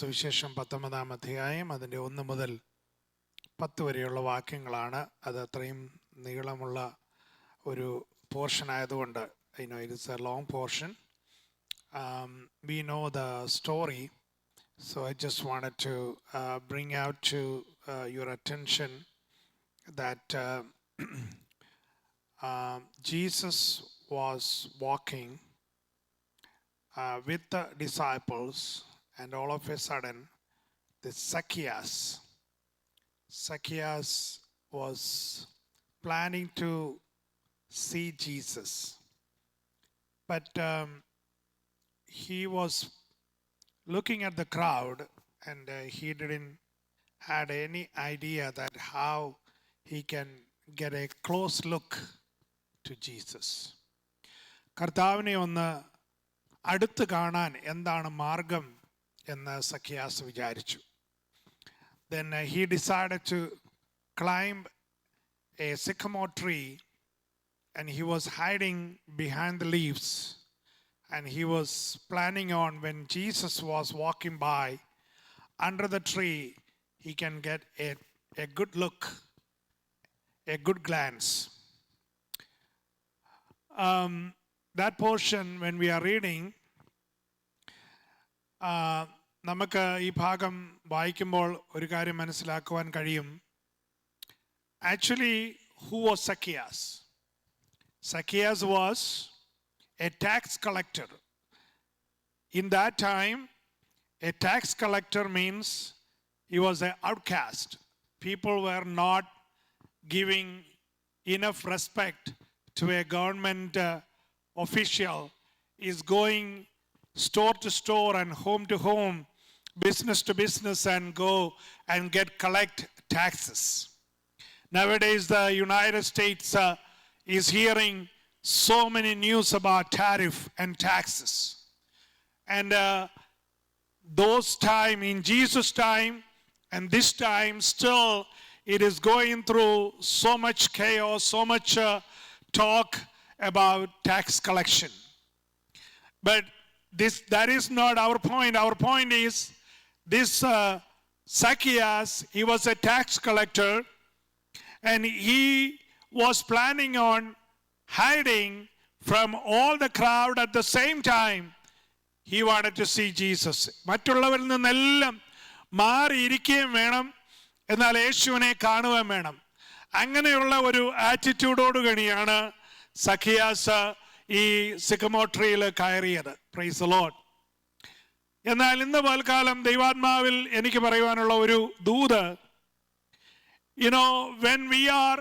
സുവിശേഷം 19-ാം അധ്യായം അതിൻ്റെ 1 മുതൽ 10 വരെയുള്ള വാക്യങ്ങളാണ്. അത് അത്രയും നീളമുള്ള ഒരു പോർഷൻ ആയതുകൊണ്ട് it is a long portion. We know the story, so I just wanted to bring out to your attention that Jesus was walking with the disciples, and all of a sudden this Zacchaeus was planning to see Jesus, but he was looking at the crowd, and he didn't had any idea that how he can get a close look to Jesus. കർത്താവിനെ ഒന്ന് അടുത്ത് കാണാൻ എന്താണ് മാർഗം എന്ന് സഖിയാസ് വിചാരിച്ചു. Then he decided to climb a sycamore tree, and he was hiding behind the leaves, and he was planning on when Jesus was walking by under the tree, he can get a good look, a good glance. That portion when we are reading, നമുക്ക് ഈ ഭാഗം വായിക്കുമ്പോൾ ഒരു കാര്യം മനസ്സിലാക്കുവാൻ കഴിയും. Actually, who was Zacchaeus? Zacchaeus was a tax collector. In that time, a tax collector means he was an outcast. People were not giving enough respect to a government official. Is going store to store and home to home, business to business, and go and collect taxes. Nowadays, the United States is hearing so many news about tariff and taxes. And those time, in Jesus' time, and this time, still it is going through so much chaos, so much talk about tax collection. But that is not our point. Our point is this Zacchaeus, he was a tax collector, and he was planning on hiding from all the crowd at the same time. He wanted to see Jesus. മറ്റുള്ളവരിൽ നിന്നെല്ലാം മാറിയിരിക്കുകയും വേണം, എന്നാൽ യേശുവിനെ കാണുകയും വേണം. അങ്ങനെയുള്ള ഒരു ആറ്റിറ്റ്യൂഡോടുകൂടിയാണ് സഖിയാസ് ഈ സിക്കമോർ ട്രീയിൽ കയറിയത്. Price the Lord. എന്നാൽ ഇന്ന് പൽക്കാലം ദൈവാത്മാവിൽ എനിക്ക് പറയുവാനുള്ള ഒരു ദൂത്, when we are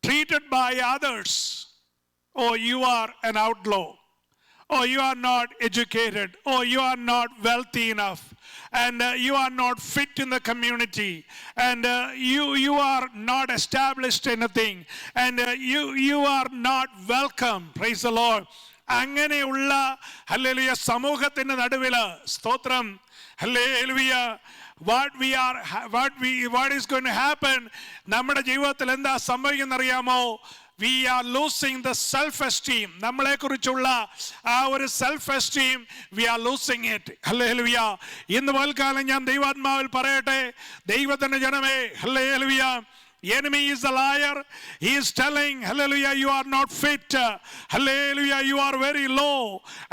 treated by others, oh, you are an outlaw, oh, you are not educated, oh, you are not wealthy enough, and you are not fit in the community, and you are not established anything, and you are not welcome. Praise the Lord. അങ്ങനെയുള്ള hallelujah സമൂഹത്തിന്റെ നടുവില് സ്തോത്രം hallelujah what is going to happen, നമ്മുടെ ജീവിതത്തിൽ എന്താ സംഭവിക്കുന്നറിയാമോ? We are losing the self-esteem. നമ്മളെ കുറിച്ചുള്ള ആ ഒരു self-esteem, we are losing it. Hallelujah. ഇന്ന് പൽക്കാലം ഞാൻ ദൈവാത്മാവിൽ പറയട്ടെ, ദൈവത്തിന്റെ ജനമേ, hallelujah, enemy is a liar. He is telling, hallelujah, you are not fit, hallelujah, you are very low,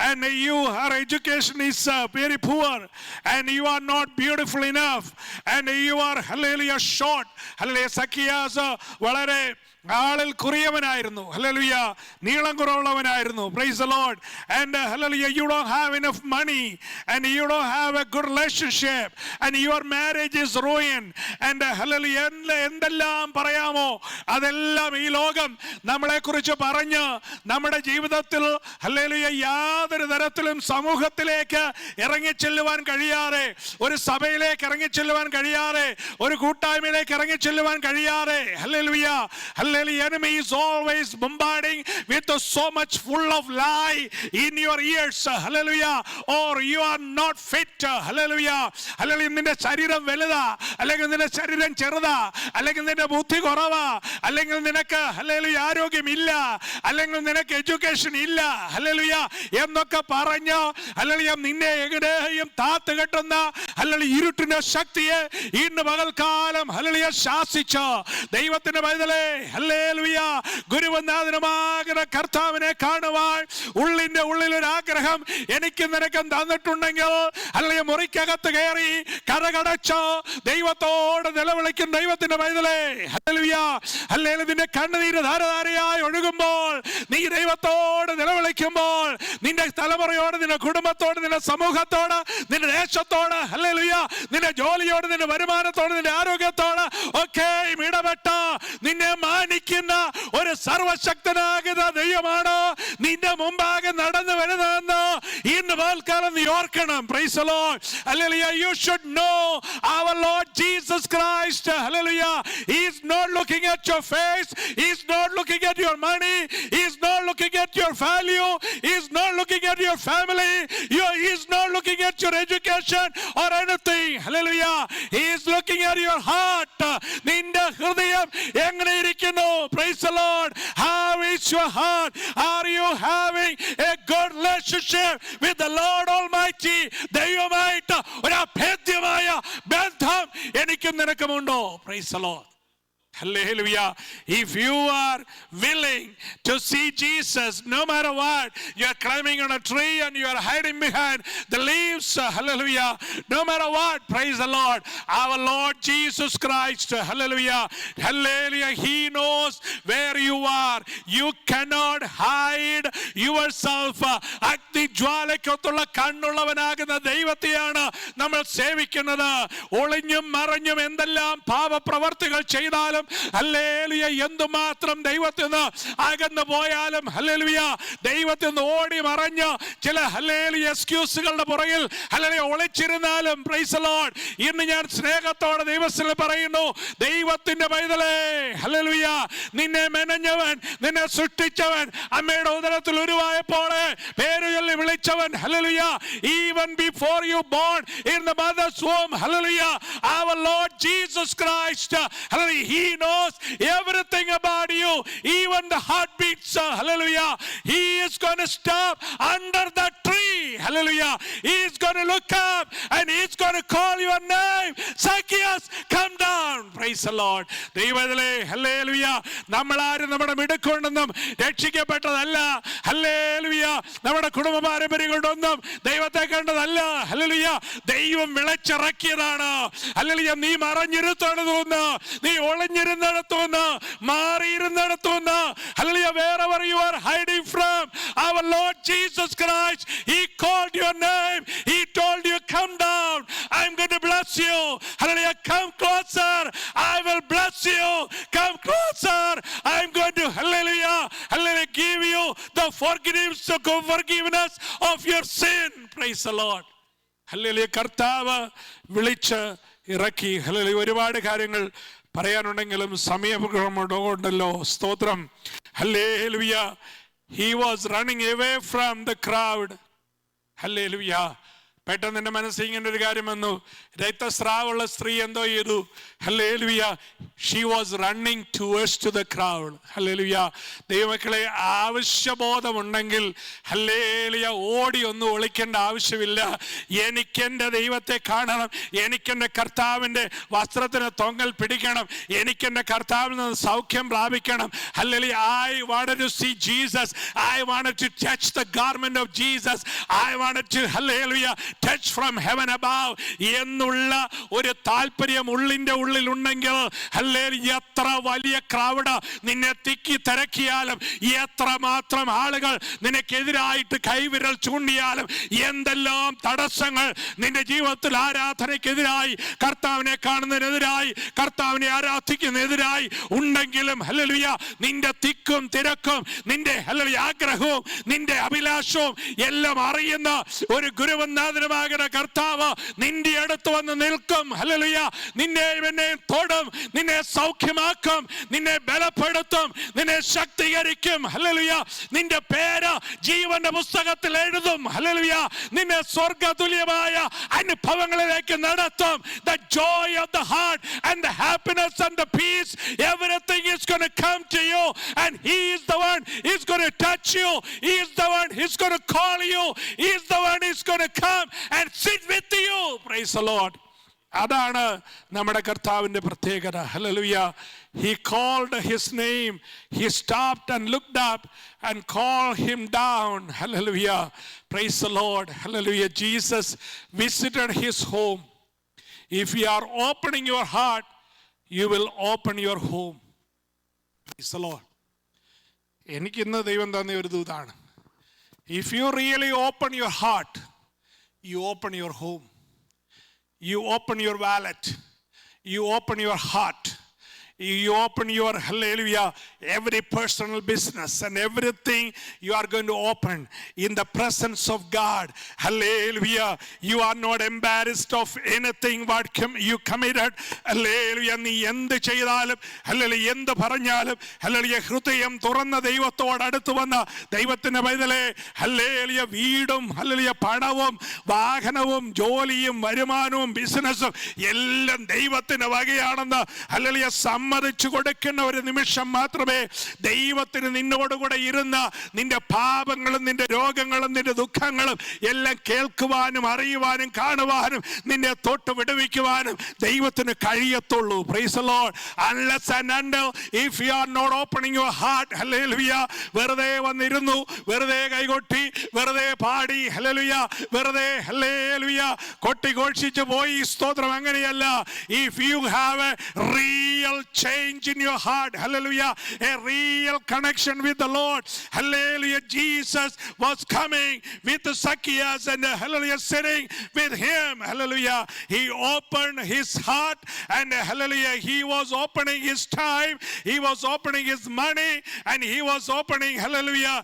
and your education is very poor, and you are not beautiful enough, and you are, hallelujah, short. Hallelujah. Zacchaeus വളരെ ആളിൽ കുറിയവനായിരുന്നു, hallelujah, നീളം കുറവുള്ളവനായിരുന്നു. Praise the Lord. And hallelujah, you don't have enough money, and you don't have a good relationship, and your marriage is ruined, and hallelujah, എന്തെല്ലാം പറയാമോ അതെല്ലാം ഈ ലോകം നമ്മളെ കുറിച്ച് പറഞ്ഞ് നമ്മുടെ ജീവിതത്തിൽ ഹല്ലേലൂയ യാതൊരു തരത്തിലും സമൂഹത്തിലേക്ക് ഇറങ്ങിച്ചെല്ലുവാൻ കഴിയാതെ, ഒരു സഭയിലേക്ക് ഇറങ്ങിച്ചെല്ലുവാൻ കഴിയാതെ, ഒരു കൂട്ടായ്മയിലേക്ക് ഇറങ്ങിച്ചെല്ലുവാൻ കഴിയാതെ, hallelujah, Hallelujah. Enemy is always bombarding with so much full of lie in your ears. Hallelujah. Or you are not fit. Hallelujah. Hallelujah. നിന്റെ ശരീരം വലുതാ, അല്ലെങ്കിൽ നിന്റെ ശരീരം ചെറുതാ, അല്ലെങ്കിൽ നിന്റെ ബുദ്ധി കുറവാ, അല്ലെങ്കിൽ നിനക്ക് ഹല്ലേലൂയ ആരോഗ്യമില്ല, അല്ലെങ്കിൽ നിനക്ക് എഡ്യൂക്കേഷൻ ഇല്ല, ഹല്ലേലൂയ എന്നൊക്കെ പറഞ്ഞ് ഹല്ലേലൂയ നിന്നെ എവിടെയും താത്ത് കെട്ടുന്ന ഹല്ലേലൂയ ഇരുട്ടിന്റെ ശക്തിയെ ഇന്ന് പകൽക്കാലം ഹല്ലേലൂയ ശാസിച്ച് ദൈവത്തിന്റെ പൈതലേ ഹല്ലേലൂയ ഗുരുവനാഥനുമാകുന്ന കർത്താവിനെ കാണുവാൻ ഉള്ളിന്റെ ഉള്ളിൽ ഒരു ആഗ്രഹം എനിക്ക് നിനക്കും തന്നിട്ടുണ്ടെങ്കിൽ ഹല്ലേലൂയ മുറിക്കകത്ത് കയറി കരകടച്ച് ദൈവത്തോട് നിലവിളിക്കും ദൈവത്തിന്റെ പൈതലേ ഹല്ലേലൂയ. ഹല്ലേലൂയ നിന്റെ കണ്ണുനീര് ധാരധാരയായി ഒഴുകുമ്പോൾ, നീ ദൈവത്തോട് നിലവിളിക്കുമ്പോൾ, നിന്റെ തലമുറയോട്, നിന്റെ കുടുംബത്തോട്, നിന്റെ സമൂഹത്തോട്, നിന്റെ ദേശത്തോട്, ഹല്ലേലൂയ നിന്റെ ജോലിയോട്, നിന്റെ വരുമാനത്തോട്, നിന്റെ ആരോഗ്യത്തോട് ഒക്കെ ഇടപെട്ട നിന്നെ മാനിക്കുന്ന ഒരു സർവശക്തനാകുന്ന ദൈവമാണ് നിന്റെ മുമ്പാകെ നടന്നു വരുന്നതെന്ന് ഇന്ന് പകൽക്കാലം നീ ഓർക്കണം. Price the Lord. Hallelujah. You should know our Lord Jesus Christ. Hallelujah. He is not looking at your face. He is not looking at your money. He is not looking at your value. He is not looking at your family. He is not looking at your education or anything. Hallelujah. He is looking at your heart. നിന്റെ ഹൃദയം എങ്ങനെ ഇരിക്കുന്നു? Praise the Lord. How is your heart? Are you having a good relationship with the Lord Almighty? ദൈവമായിട്ട് ഒരു അഭേദ്യമായ ബന്ധം എനിക്കും നിനക്കുമുണ്ടോ? Praise the Lord. Hallelujah. If you are willing to see Jesus, no matter what, you are climbing on a tree and you are hiding behind the leaves, hallelujah, no matter what, praise the Lord, our Lord Jesus Christ, hallelujah, hallelujah, He knows where you are. You cannot hide yourself. അഗ്നി ജ്വാലയ്ക്കൊത്തുള്ള കണ്ണുള്ളവനാകുന്ന ദൈവത്തെയാണ് നമ്മൾ സേവിക്കുന്നത്. ഒളിഞ്ഞും മറഞ്ഞും എന്തെല്ലാം പാപപ്രവർത്തികൾ ചെയ്താലും hallelujah, എന്തുമാത്രം ദൈവത്തിൽ നിന്ന് അകന്നു പോയാലും ഹല്ലേലൂയ, ദൈവത്തിൽ നിന്ന് ഓടി മറഞ്ഞ് ചില ഹല്ലേലൂയ എക്സ്ക്യൂസുകളുടെ പുറകിൽ ഹല്ലേലൂയ ഒളിച്ചിരുന്നാലും പ്രൈസ് ദി ലോർഡ്, ഇന്ന് ഞാൻ സ്നേഹത്തോടെ ദൈവത്തിൽ പറയുന്നു, ദൈവത്തിന്റെ പൈതലേ ഹല്ലേലൂയ, നിന്നെ മെനഞ്ഞവൻ, നിന്നെ സൃഷ്ടിച്ചവൻ, അമ്മയുടെ ഉദരത്തിൽ ഉരുവായപ്പോൾ പേര് ചൊല്ലി വിളിച്ചവൻ, hallelujah, even before you born in the mother's womb, hallelujah, our Lord Jesus Christ, hallelujah, He knows everything about you, even the heartbeats, hallelujah. He is going to stop under the tree, hallelujah. He is going to look up and He is going to call your name, Zacchaeus, come down, praise the Lord. ദൈവത്തിലെ hallelujah, നമ്മളാരും നമ്മുടെ മിടുക്കൊണ്ടൊന്നും രക്ഷിക്കപ്പെട്ടതല്ല, hallelujah, നമ്മുടെ കുടുംബ പാരമ്പര്യം കൊണ്ടൊന്നും ദൈവത്തെ കണ്ടതല്ല, hallelujah, ദൈവം വിളിച്ചിറക്കിയതാണ്. Hallelujah, നീ മറഞ്ഞിരുന്നിടത്തുനിന്ന്, നീ ഒളിഞ്ഞിരുന്നിടത്തുനിന്ന്, മാറിയിരുന്നിടത്തുനിന്ന്, hallelujah, wherever you are hiding from, our Lord Jesus Christ, He called your name. He told you, come down, I'm going to bless you. Hallelujah, come closer, I will bless you. Come closer, I'm going to, hallelujah, hallelujah, give you the forgiveness of your sin. Praise the Lord. Hallelujah. കർത്താവ് വിളിച്ച് ഇറക്കി. Hallelujah. ഒരുപാട് കാര്യങ്ങൾ പറയാനുണ്ടെങ്കിലും സമയമുണ്ടല്ലോ. സ്തോത്രം. Hallelujah. He was running away from the crowd. Hallelujah. പെട്ടെന്ന് എൻ്റെ മനസ്സിൽ ഇങ്ങനെ ഒരു കാര്യം വന്നു. രക്തസ്രാവമുള്ള സ്ത്രീ എന്തോ ചെയ്തു? Hallelujah. She was running towards to the crowd. Hallelujah. ദൈവമക്കളെ, ആവശ്യബോധമുണ്ടെങ്കിൽ ഹല്ലേലൂയ ഓടി ഒന്നും ഒളിക്കേണ്ട ആവശ്യമില്ല. എനിക്കെൻ്റെ ദൈവത്തെ കാണണം, എനിക്കെൻ്റെ കർത്താവിൻ്റെ വസ്ത്രത്തിന് തൊങ്ങൽ പിടിക്കണം, എനിക്കെൻ്റെ കർത്താവിൽ നിന്ന് സൗഖ്യം പ്രാപിക്കണം. Hallelujah. I wanted to see Jesus. I wanted to touch the garment of Jesus. I wanted to, hallelujah, touch from heaven above എന്നുള്ള ഒരു താല്പര്യം ഉള്ളിൻ്റെ ഉള്ളിലുണ്ടെങ്കിൽ ഹല്ലേലൂയ, എത്ര വലിയ ക്രൗഡ് നിന്നെ തിക്കി തിരക്കിയാലും, എത്ര മാത്രം ആളുകൾ നിനക്കെതിരായിട്ട് കൈവിരൽ ചൂണ്ടിയാലും, എന്തെല്ലാം തടസ്സങ്ങൾ നിന്റെ ജീവിതത്തിൽ ആരാധനയ്ക്കെതിരായി, കർത്താവിനെ കാണുന്നതിനെതിരായി, കർത്താവിനെ ആരാധിക്കുന്നതിനെതിരായി ഉണ്ടെങ്കിലും ഹല്ലേലൂയ, നിന്റെ തിക്കും തിരക്കും, നിന്റെ ഹല്ലേലൂയ ആഗ്രഹവും നിന്റെ അഭിലാഷവും എല്ലാം അറിയുന്ന ഒരു ഗുരുവനാഥൻ ദൈവമാകുന്ന കർത്താവ് നിന്റെ അടുത്ത് വന്ന് നിൽക്കും. ഹല്ലേലൂയ. നിന്നെയും എന്നെയും തൊടും, നിന്നെ സൗഖ്യമാക്കും, നിന്നെ ബലപ്പെടുത്തും, നിന്നെ ശക്തീകരിക്കും. ഹല്ലേലൂയ. നിന്റെ പേര് ജീവന്റെ പുസ്തകത്തിൽ എഴുതും. ഹല്ലേലൂയ. നിന്നെ സ്വർഗ്ഗതുല്യമായ അനുഭവങ്ങളിലേക്ക് നടത്തും. The joy of the heart and the happiness and the peace, everything is going to come to you, and he is the one who's going to touch you. He is the one who's going to call you. He is the one who's going to come and sit with you. Praise the Lord. അതാണ് നമ്മുടെ കർത്താവിന്റെ പ്രത്യേകത. Hallelujah. He called his name. He stopped and looked up and called him down. Hallelujah. Praise the Lord. Hallelujah. Jesus visited his home. If you are opening your heart, you will open your home. Praise the Lord. എനിക്കിന്ന് ദൈവം തന്ന ഒരു ദൂതാണ്. If you really open your heart, you open your home. You open your wallet. You open your heart. You open your, hallelujah, every personal business and everything you are going to open in the presence of God. Hallelujah. You are not embarrassed of anything what you committed. Hallelujah. നീ എന്ത് ചെയ്താലും, hallelujah, എന്ത് പറഞ്ഞാലും, hallelujah, ഹൃദയം തുറന്ന ദൈവത്തോട് അടുത്ത് വന്ന ദൈവത്തിന്റെ പൈതലേ, ഹല്ലേലൂയ, വീടും, ഹല്ലേലൂയ, പണവും വാഹനവും ജോലിയും വരുമാനവും ബിസിനസ്സും എല്ലാം ദൈവത്തിന്റെ വകയാണെന്ന്, ഹല്ലേലൂയ, സമ്മതിച്ചു കൊടുക്കുന്ന ഒരു നിമിഷം മാത്രമേ ദൈവത്തിന് നിന്നോടുകൂടെ ഇരുന്ന നിന്റെ പാപങ്ങളും നിന്റെ രോഗങ്ങളും നിന്റെ ദുഃഖങ്ങളും എല്ലാം കേൾക്കുവാനും അറിയുവാനും കാണുവാനും നിന്നെ തൊട്ട് വിടുവിക്കുവാനും ദൈവത്തിന് കഴിയത്തുള്ളൂ. Praise the Lord. Unless and until, if you are not opening your heart, hallelujah, വെറുതെ വന്നിരുന്നു, വെറുതെ കൈകൊട്ടി, വെറുതെ പാടി, hallelujah, വെറുതെ hallelujah കൊട്ടി ഘോഷിച്ചു പോയി, സ്തോത്രം, അങ്ങനെയല്ല. If you have a real change in your heart, hallelujah, a real connection with the Lord, hallelujah, Jesus was coming with Zacchaeus and hallelujah sitting with him, hallelujah. He opened his heart and hallelujah, he was opening his time, he was opening his money, and he was opening, hallelujah,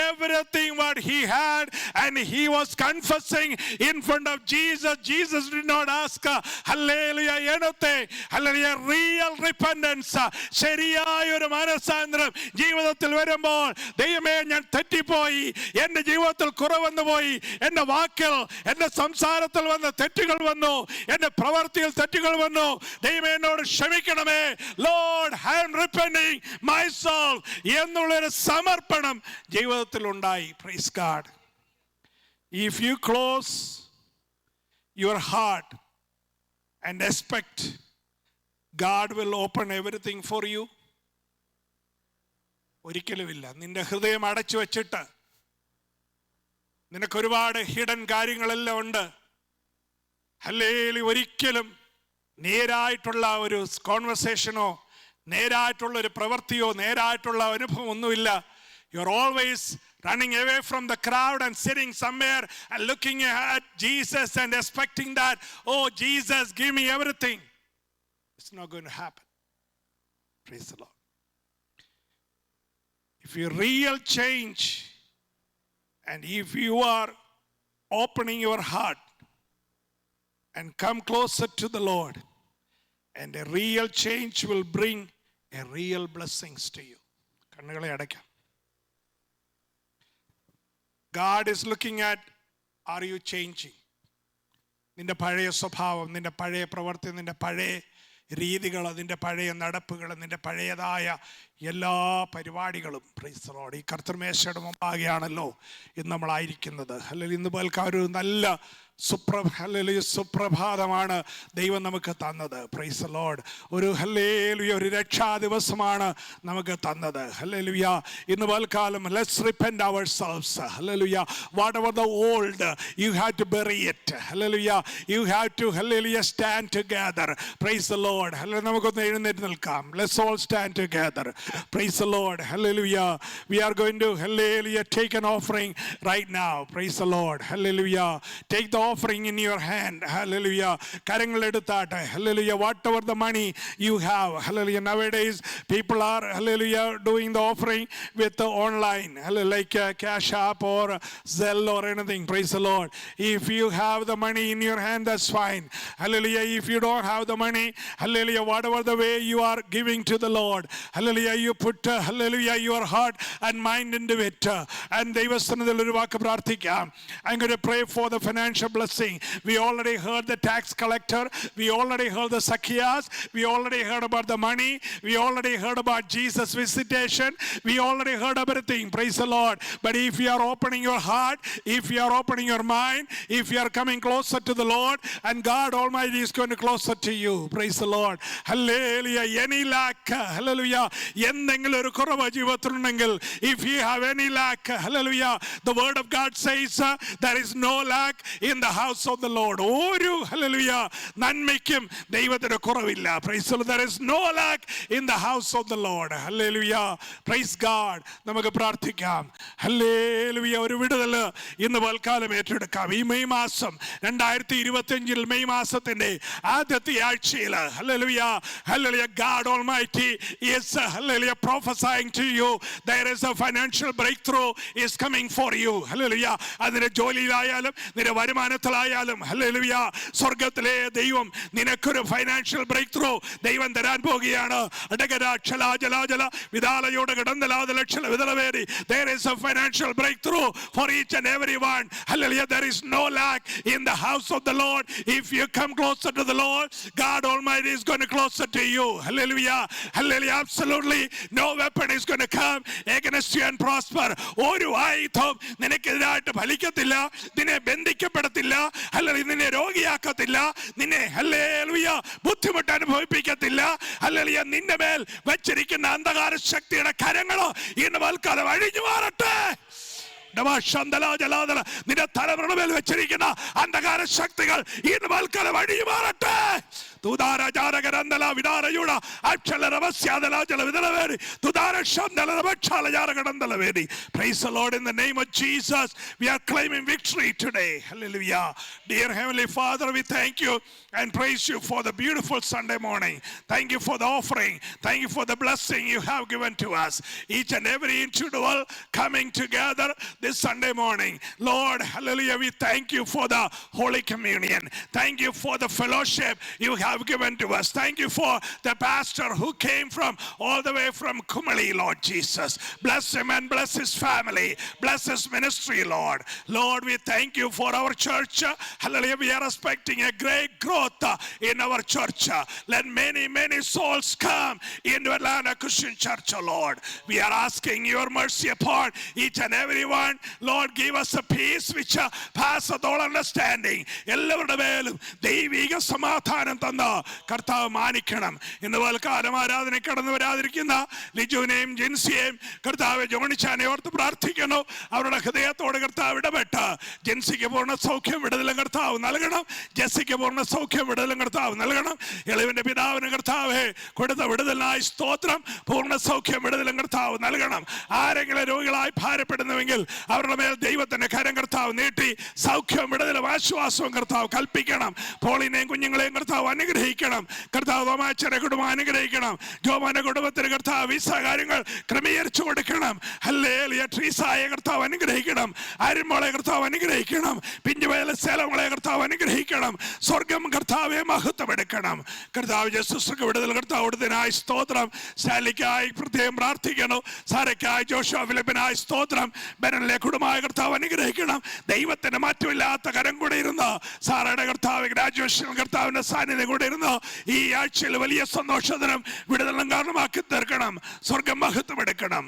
everything what he had, and he was confessing in front of Jesus. Jesus did not ask hallelujah anything. Hallelujah. Real repentance, ശരിയായ ഒരു മനസ്സാന്തരം ജീവിതത്തിൽ വരുമ്പോൾ, ദൈവമേ ഞാൻ തെറ്റിപ്പോയി, എന്റെ ജീവിതത്തിൽ കുറവന്നു പോയി, എന്റെ വാക്കിൽ എന്റെ സംസാരത്തിൽ വന്ന തെറ്റുകൾ വന്നു, എന്റെ പ്രവർത്തിയിൽ തെറ്റുകൾ വന്നു, ദൈവമേ എന്നോട് ക്ഷമിക്കണമേ, Lord, I am repenting myself എന്നുള്ളൊരു സമർപ്പണം ജീവിതത്തിൽ ഉണ്ടായി. Praise God. If you close your heart and expect God will open everything for you, ഒരിക്കലുമില്ല. നിന്റെ ഹൃദയം അടച്ചു വെച്ചിട്ട് നിനക്ക് ഒരുപാട് ഹിഡൻ കാര്യങ്ങളെല്ലാം ഉണ്ട്, ഹല്ലേലൂയ, ഒരിക്കലും നേരായിട്ടുള്ള ഒരു കോൺവെർസേഷനോ നേരായിട്ടുള്ള ഒരു പ്രവൃത്തിയോ നേരായിട്ടുള്ള അനുഭവം ഒന്നുമില്ല. You are always running away from the crowd and sitting somewhere and looking at Jesus and expecting that, oh Jesus, give me everything. It's not going to happen. Praise the Lord. If you real change and if you are opening your heart and come closer to the Lord, and a real change will bring a real blessings to you. കണ്ണുകളെ അടയ്ക്കാം. God is looking at, are you changing? നിന്റെ പഴയ സ്വഭാവം, നിന്റെ പഴയ പ്രവൃത്തി, നിന്റെ പഴയ രീതികൾ, നിന്റെ പഴയ നടപ്പുകൾ, നിന്റെ പഴയതായ എല്ലാ പരിപാടികളും, പ്രൈസ് ദി ലോർഡ്, ഈ കർത്തൃമേശയുടെ മുമ്പാകെയാണല്ലോ ഇന്ന് നമ്മളായിരിക്കുന്നത്. അല്ലെങ്കിൽ ഇന്ന് പൽക്കാർ ഒരു നല്ല സുപ്രഭാതമാണ് ദൈവം നമുക്ക് തന്നത്. Praise the Lord. ഒരു ഹല്ലേലൂയ, ഒരു രക്ഷാ ദിവസമാണ് നമുക്ക് തന്നത്. ഹല്ലേലൂയ. ഇന്ന് പൽക്കാലം let's repent ourselves. Hallelujah. Whatever the old, you have to bury it. Hallelujah. You have to, hallelujah, stand together. Praise the Lord. Hallelujah. നമുക്കൊന്ന് എഴുന്നേറ്റ് നിൽക്കാം. Let's all stand together. Praise the Lord. Hallelujah. We are going to, hallelujah, take an offering right now. Praise the Lord. Hallelujah. Take the offering in your hand. Hallelujah. കരങ്ങളെടുത്താട്ടെ. Hallelujah. Whatever the money you have. Hallelujah. Nowadays people are, hallelujah, doing the offering with the online, like Cash App or Zelle or anything. Praise the Lord. If you have the money in your hand, that's fine. Hallelujah. If you don't have the money, hallelujah, whatever the way you are giving to the Lord, hallelujah, you put, hallelujah, your heart and mind into it. And ദൈവസന്നിധിയിൽ ഒരു വാക്ക് പ്രാർത്ഥിക്കാം. I'm going to pray for the financial blessing. We already heard the tax collector. We already heard the Zacchaeus. We already heard about the money. We already heard about Jesus' visitation. We already heard everything. Praise the Lord. But if you are opening your heart, if you are opening your mind, if you are coming closer to the Lord, and God Almighty is going to closer to you. Praise the Lord. Hallelujah. Any lack, hallelujah, എന്തെങ്കിലും ഒരു കുറവ് ജീവിതത്തിലുണ്ടെങ്കിൽ, if you have any lack, hallelujah, the word of God says there is no lack in the house of the Lord. ഒരു, hallelujah, നന്മയ്ക്കും ദൈവത്തിന് കുറവില്ല. Praise the Lord. There is no lack in the house of the Lord. Hallelujah. Praise God. നമുക്ക് പ്രാർത്ഥിക്കാം. Hallelujah. ഒരു വിടുതൽ ഇന്ന് പൽക്കാലം ഏറ്റെടുക്കാം. ഈ മെയ് മാസം 2025 മെയ് മാസത്തിന്റെ ആദ്യത്തെ ആഴ്ചയിൽ, hallelujah, hallelujah, God Almighty is, hallelujah, prophesying to you. There is a financial breakthrough is coming for you. Hallelujah. അതിന്റെ ജോലിയിലായാലും നിന്റെ വരുമാനത്തിലായാലും, hallelujah, സ്വർഗത്തിലെ ദൈവം നിനക്കൊരു ഫൈനാൻഷ്യൽ ബ്രേക്ക് ത്രൂ ദൈവം തരാൻ പോകുകയാണ്. There is a financial breakthrough for each and every one. Hallelujah. There is no lack in the house of the Lord. If you come closer to the Lord, God Almighty is going to closer to you. Hallelujah. Hallelujah. Absolutely no weapon is going to come against you and prosper. ഒരു ആയുധം നിനക്കെതിരായിട്ട് ഫലിക്കത്തില്ല, നിന്നെ ബന്ധിക്കപ്പെടത്തില്ല, hallelujah, നിന്നെ രോഗിയാക്കത്തില്ല, നിന്നെ, hallelujah, ബുദ്ധിമുട്ട് അനുഭവിപ്പിക്കത്തില്ല. Hallelujah, നിന്റെ മേൽ വെച്ചിരിക്കുന്ന അന്ധകാര ശക്തിയുടെ കരങ്ങളോ ഇന്ന് വൽക്കാലം അഴിഞ്ഞു മാറട്ടെ. നിന്റെ തലമുറയുടെ മേൽ വെച്ചിരിക്കുന്ന അന്ധകാര ശക്തികൾ ഇന്ന് വൽക്കാലം അഴിഞ്ഞു മാറട്ടെ. Praise the Lord. In the name of Jesus, we are claiming victory today. Hallelujah. Dear Heavenly Father, we thank you and praise you for the beautiful Sunday morning. Thank you for the offering. Thank you for the blessing you have given to us. Each and every individual coming together this Sunday morning. Lord, hallelujah, we thank you for the Holy Communion. Thank you for the fellowship you have given to us. Thank you for the pastor who came from all the way from Kumali, Lord Jesus. Bless him and bless his family. Bless his ministry, Lord. Lord, we thank you for our church. Hallelujah. We are expecting a great growth in our church. Let many, many souls come into Atlanta Christian Church, Lord. We are asking your mercy upon each and every one. Lord, give us a peace which passeth all understanding. എല്ലാവരുടെ മേലും ദൈവിക സമാധാനം തന്ന കർത്താവ് മാനിക്കണം. ഇന്ന് വൽക്കാലം ആരാധന കടന്നു വരാതിരിക്കുന്ന ലിജുവിനെയും ജിൻസിയെയും കർത്താവ് ജോണിച്ചാനെ ഓർത്ത് പ്രാർത്ഥിക്കുന്നു. അവരുടെ ഹൃദയത്തോട് കർത്താവ് ഇടപെട്ട് ജിൻസിക്ക് പൂർണ്ണ സൗഖ്യം വിടുതലും കർത്താവ് നൽകണം. ജെസ്സിക്ക് പൂർണ്ണ സൗഖ്യം വിടുതലും കർത്താവ് നൽകണം. എളിവിന്റെ പിതാവിന് കർത്താവെ കൊടുത്ത വിടുതലിനായി സ്തോത്രം. പൂർണ്ണ സൗഖ്യം വിടുതലും കർത്താവ് നൽകണം. ആരെങ്കിലും രോഗികളായി ഭാരപ്പെടുന്നുവെങ്കിൽ അവരുടെ മേൽ ദൈവത്തിന്റെ കരം കർത്താവ് നീട്ടി സൗഖ്യവും വിടുതലും ആശ്വാസവും കർത്താവ് കൽപ്പിക്കണം. പോളിനെയും കുഞ്ഞുങ്ങളെയും കർത്താവ് അനുഗ്രഹിക്കണം. കർത്താവ് തോമാച്ചന്റെ കുടുംബം അനുഗ്രഹിക്കണം. ജോമാന്റെ കുടുംബത്തിന് കർത്താവ് വിസ കാര്യങ്ങൾ ക്രമീകരിച്ചു കൊടുക്കണം. ഹല്ലേലൂയ. ട്രീസായ കർത്താവ് അനുഗ്രഹിക്കണം. അരിമോളെ കർത്താവ് അനുഗ്രഹിക്കണം. പിഞ്ചുവയലെ സേലങ്ങളെ കർത്താവ് അനുഗ്രഹിക്കണം. സ്വർഗം കർത്താവെ മഹത്വം എടുക്കണം. കർത്താവ് യേശുക്രിസ്തുവിന്റെ വിടുതൽ കർത്താവ് കൊടുത്തതിനായി സ്തോത്രം. സാലിക്കായി പ്രത്യേകം പ്രാർത്ഥിക്കണം. സാരയ്ക്കായി ജോഷുവ ഫിലിപ്പിനായി സ്തോത്രം. ബെനലിലെ കുടുംബമായ കർത്താവ് അനുഗ്രഹിക്കണം. ദൈവത്തിന് മാറ്റമില്ലാത്ത കരം കൂടെ ഇരുന്ന് സാറയുടെ കർത്താവ് ഗ്രാജുവേഷൻ കർത്താവിന്റെ സാന്നിധ്യം കൂടെ ഇരുന്ന് ഈ ആഴ്ചയിൽ വലിയ സന്തോഷത്തിനും വിടുതലും കാരണമാക്കി തീർക്കണം. സ്വർഗം മഹത്വം എടുക്കണം.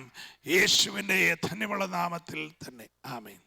യേശുവിന്റെ ധന്യമുള്ള നാമത്തിൽ തന്നെ ആമേൻ.